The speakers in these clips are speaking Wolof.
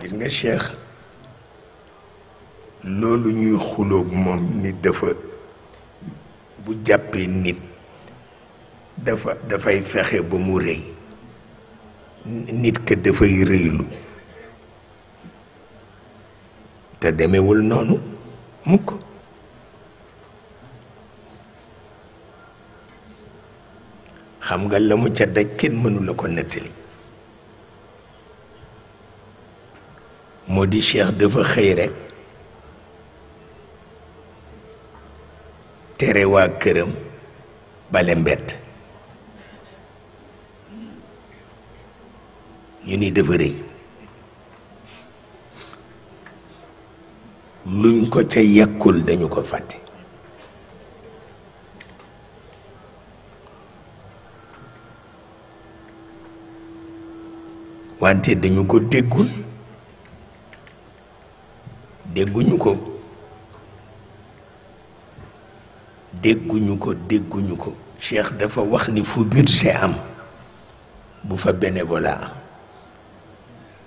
gis nga Cheikh loolu ñuy xuloog moom nit dafa bu jàppee nit dafay fexe ba mu rëy nit ka dafay rëylu te demewul noonu mukk xam nga la mu ca daj kenn mënu la ko nettali moo di Cheikh dafa xëy rekk tere waa këram bale mbedd ñu ni dafa rëy luñ ko ca yekkul dañu ko fàtte wante dañu ko déggul dégguñu ko Cheikh dafa wax ni fu budget am bu fa bénévolat am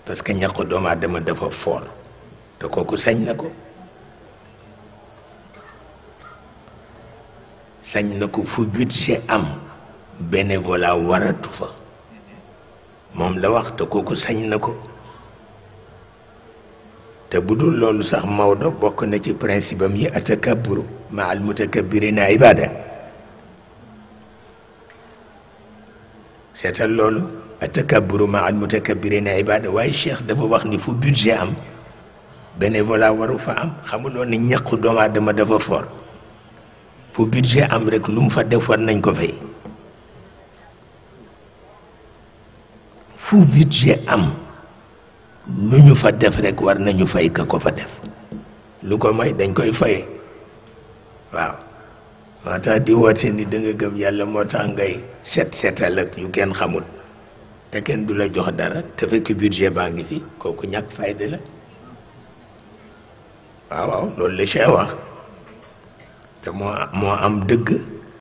parce que ñàkk doomu aadama dafa foor te kooku sañ na ko fu budget am bénévolat waratu fa moom la wax te kooku sañ na ko te bu dul loolu sax Maodo bokk na ci principe am yi atakabburu ma al mutakabbirina ibada seetal loolu atakabburu ma al mutakabbirina ibada waaye Cheikh dafa wax ni fu budget am bénévolat waru fa am xamuloon ni ñàkk doomu aadama dafa for fu budget am rek lu mu fa def war nañ ko fay fu budget am lu ñu fa def rek war nañu fay ka ko fa def lu ko may dañ koy faye waaw moo tax di woote ni da nga gëm yàlla moo tax ngay seetal ak yu kenn xamul te kenn du la jox dara te fekk budget baa ngi fi kooku ñàkk fayda la waaw loolu la Cheikh wax te moo am dëgg